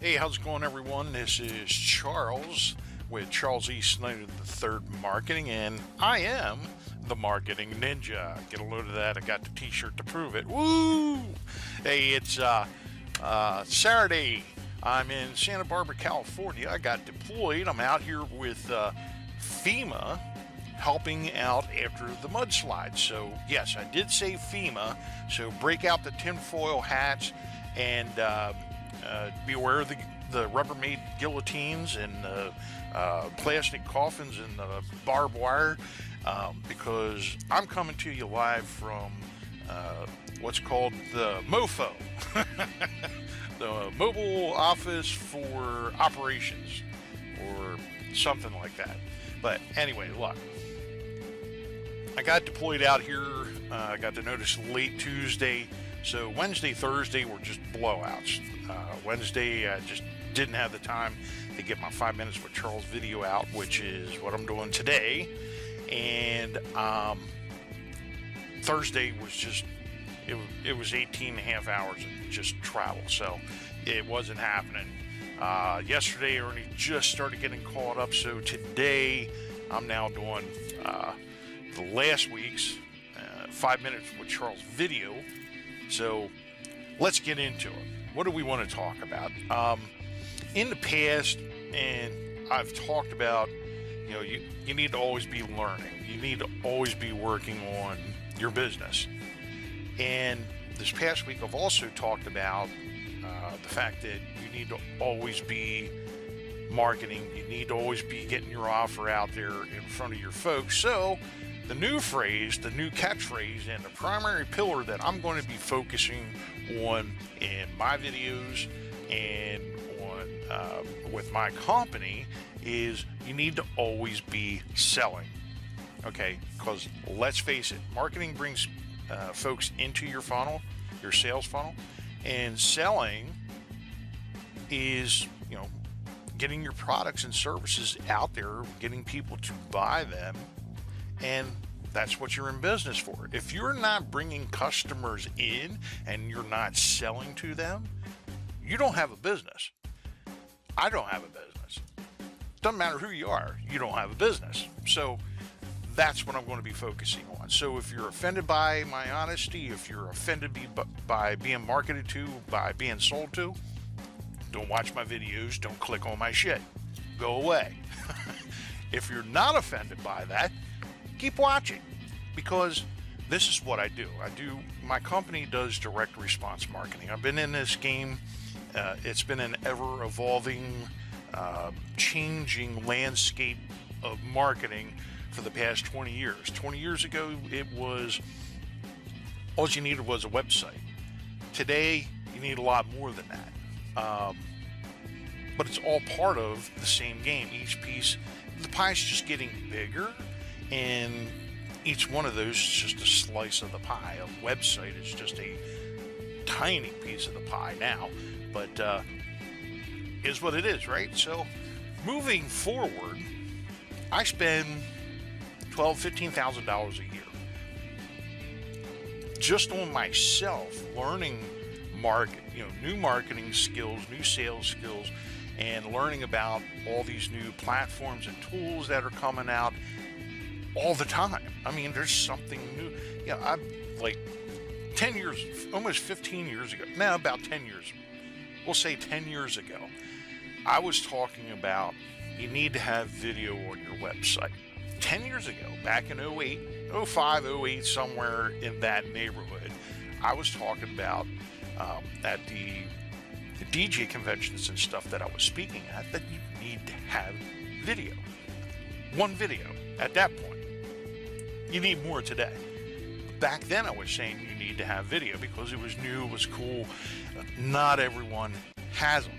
Hey, how's it going, everyone? This is Charles with Charles E. Snyder III Marketing, and I am the Marketing Ninja. Get a load of that. I got the t-shirt to prove it. Woo! Hey, it's Saturday. I'm in Santa Barbara, California. I got deployed. I'm out here with FEMA helping out after the mudslide. So, yes, I did say FEMA. So break out the tinfoil hats and beware of the Rubbermaid guillotines and the plastic coffins and the barbed wire, because I'm coming to you live from what's called the MOFO, the Mobile Office for Operations, or something like that. But anyway, look, I got deployed out here. I got the notice late Tuesday. So Wednesday, Thursday were just blowouts. Wednesday, I just didn't have the time to get my 5 minutes with Charles video out, which is what I'm doing today. And Thursday was just, it was 18 and a half hours of just travel. So it wasn't happening. Yesterday, I already just started getting caught up. So today, I'm now doing the last week's 5 minutes with Charles video. So let's get into it. What do we want to talk about? In the past, and I've talked about, you need to always be learning. You need to always be working on your business. And this past week, I've also talked about the fact that you need to always be marketing. You need to always be getting your offer out there in front of your folks. So the new phrase, the new catchphrase, and the primary pillar that I'm going to be focusing on in my videos and on with my company is you need to always be selling. Okay, because let's face it, marketing brings folks into your funnel, your sales funnel, and selling is, getting your products and services out there, getting people to buy them. And that's what you're in business for. If you're not bringing customers in and you're not selling to them, you don't have a business. I don't have a business. Doesn't matter who you are, you don't have a business. So that's what I'm going to be focusing on. So if you're offended by my honesty, if you're offended by being marketed to, by being sold to, don't watch my videos, don't click on my shit. Go away. If you're not offended by that, keep watching, because this is what I do. My company does direct response marketing. I've been in this game. It's been an ever evolving, changing landscape of marketing for the past 20 years. 20 years ago, it was, all you needed was a website. Today, you need a lot more than that. But it's all part of the same game. Each piece, the pie's just getting bigger, and each one of those is just a slice of the pie. A website is just a tiny piece of the pie now, but is what it is, right? So moving forward, I spend $12,000-$15,000 a year just on myself, learning new marketing skills, new sales skills, and learning about all these new platforms and tools that are coming out all the time. I mean, there's something new. I'm like 10 years, almost 15 years ago, now about 10 years, we'll say 10 years ago, I was talking about you need to have video on your website. 10 years ago, back in 08, 05, 08, somewhere in that neighborhood, I was talking about at the DJ conventions and stuff that I was speaking at, that you need to have video. One video at that point. You need more today. Back then I was saying you need to have video because it was new, it was cool. Not everyone has them.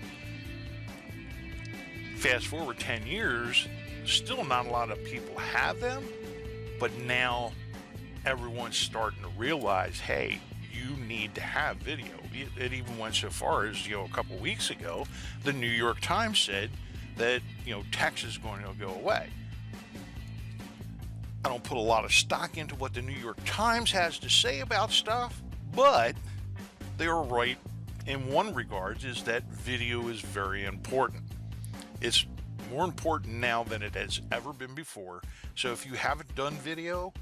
Fast forward 10 years, still not a lot of people have them, but now everyone's starting to realize, hey, you need to have video. It even went so far as, a couple weeks ago, the New York Times said that, text is going to go away. I don't put a lot of stock into what the New York Times has to say about stuff, but they are right in one regards is that video is very important. It's more important now than it has ever been before. So if you haven't done video,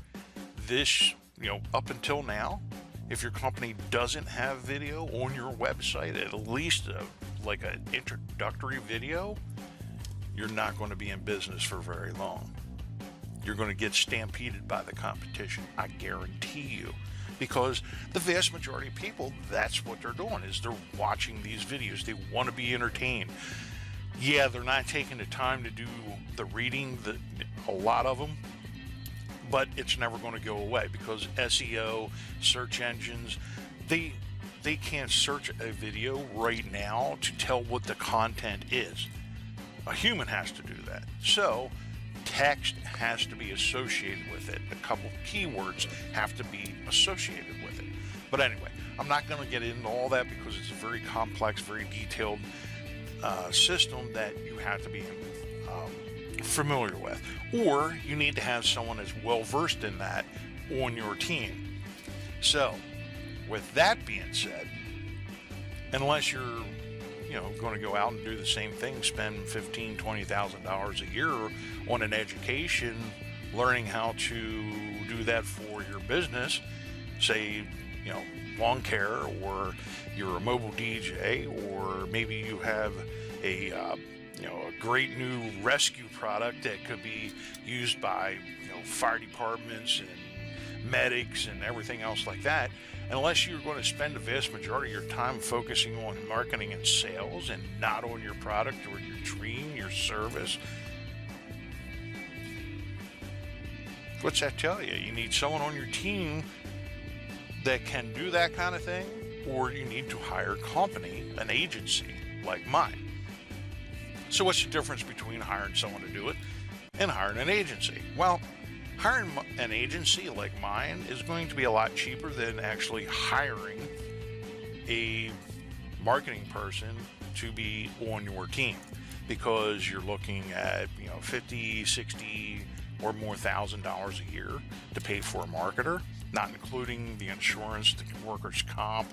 this, up until now, if your company doesn't have video on your website, at least like an introductory video, you're not going to be in business for very long. You're going to get stampeded by the competition, I guarantee you. Because the vast majority of people, that's what they're doing, is they're watching these videos. They want to be entertained. Yeah, they're not taking the time to do the reading, a lot of them, but it's never going to go away because SEO, search engines, they can't search a video right now to tell what the content is. A human has to do that. So text has to be associated with it. A couple keywords have to be associated with it. But anyway, I'm not going to get into all that because it's a very complex, very detailed system that you have to be familiar with. Or you need to have someone that's well versed in that on your team. So, with that being said, unless you're going to go out and do the same thing, spend $15,000, $20,000 a year on an education, learning how to do that for your business, say, lawn care, or you're a mobile DJ, or maybe you have a great new rescue product that could be used by fire departments and medics and everything else like that. Unless you're going to spend the vast majority of your time focusing on marketing and sales and not on your product or your dream, your service, what's that tell you? You need someone on your team that can do that kind of thing, or you need to hire a company, an agency like mine. So what's the difference between hiring someone to do it and hiring an agency? Well, hiring an agency like mine is going to be a lot cheaper than actually hiring a marketing person to be on your team, because you're looking at $50, $60 or more $1,000 a year to pay for a marketer, not including the insurance, the workers' comp,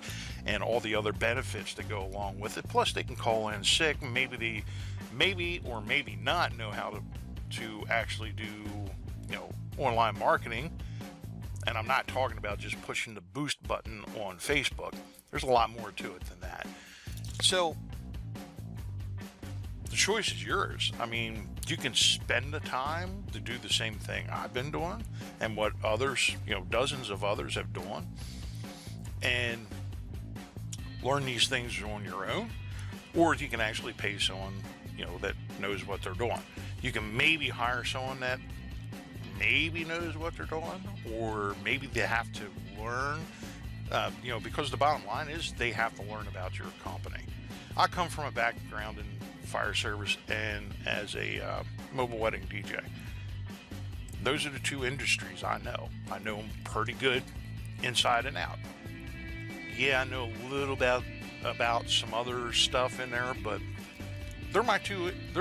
and all the other benefits that go along with it. Plus, they can call in sick. Maybe or maybe not know how to actually do online marketing. And I'm not talking about just pushing the boost button on Facebook. There's a lot more to it than that. So the choice is yours. I mean, you can spend the time to do the same thing I've been doing and what others, dozens of others have done, and learn these things on your own, or you can actually pay someone, that knows what they're doing. You can maybe hire someone that maybe knows what they're doing, or maybe they have to learn, because the bottom line is they have to learn about your company. I come from a background in fire service and as a mobile wedding DJ. Those are the two industries I know. I know them pretty good inside and out. Yeah, I know a little about some other stuff in there, but they're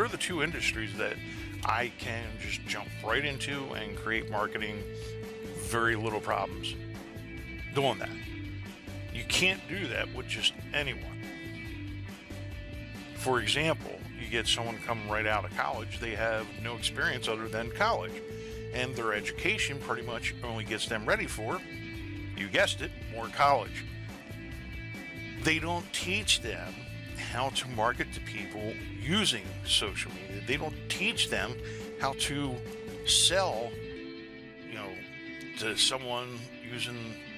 the two industries that I can just jump right into and create marketing, very little problems doing that. You can't do that with just anyone. For example, you get someone coming right out of college, they have no experience other than college, and their education pretty much only gets them ready for, you guessed it, more college. They don't teach them how to market to people using social media. They don't teach them how to sell, to someone using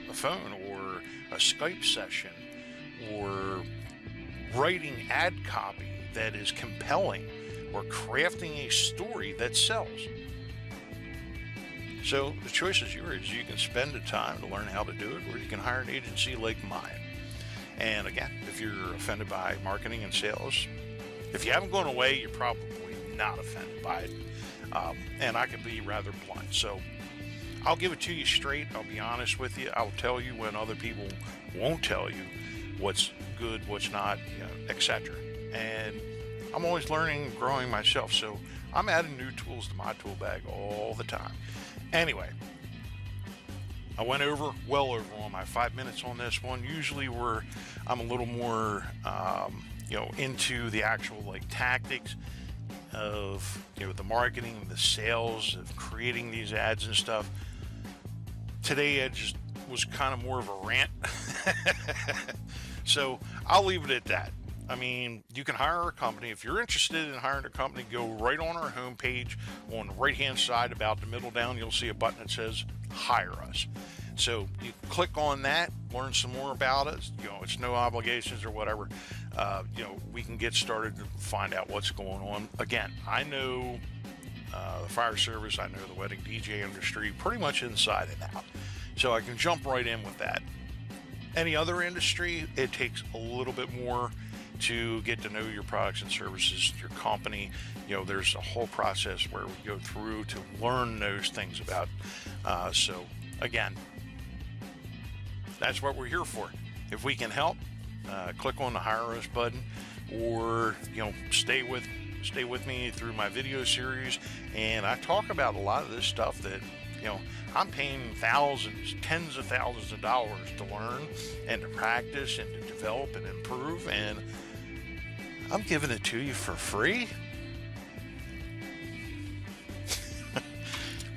a phone or a Skype session, or writing ad copy that is compelling, or crafting a story that sells. So the choice is yours. You can spend the time to learn how to do it, or you can hire an agency like mine. And again, if you're offended by marketing and sales, if you haven't gone away, you're probably not offended by it. And I can be rather blunt. So I'll give it to you straight. I'll be honest with you. I'll tell you when other people won't tell you what's good, what's not, etc. And I'm always learning and growing myself. So I'm adding new tools to my tool bag all the time. Anyway, I went well over on my 5 minutes on this one. Usually I'm a little more, into the actual like tactics of, the marketing, the sales, of creating these ads and stuff. Today it just was kind of more of a rant. So I'll leave it at that. I mean, you can hire a company. If you're interested in hiring a company, go right on our homepage. On the right-hand side, about the middle down, you'll see a button that says Hire Us. So you click on that, learn some more about it. It's no obligations or whatever. We can get started to find out what's going on. Again, I know the fire service, I know the wedding DJ industry pretty much inside and out. So I can jump right in with that. Any other industry, it takes a little bit more to get to know your products and services, your company. There's a whole process where we go through to learn those things about. So again, that's what we're here for. If we can help, click on the Hire Us button, or stay with me through my video series. And I talk about a lot of this stuff that I'm paying thousands, tens of thousands of dollars to learn and to practice and to develop and improve, and I'm giving it to you for free.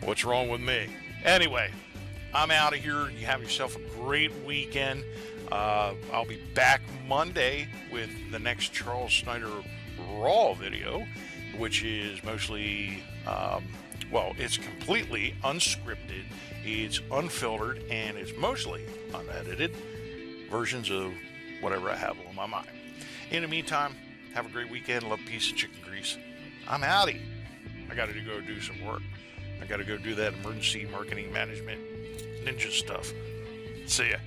What's wrong with me? Anyway, I'm out of here. You have yourself a great weekend. I'll be back Monday with the next Charles Snyder Raw video, which is mostly, it's completely unscripted, it's unfiltered, and it's mostly unedited versions of whatever I have on my mind. In the meantime, have a great weekend. Love, peace, and chicken grease. I'm outie. I got to go do some work. I got to go do that emergency marketing management ninja stuff. See ya.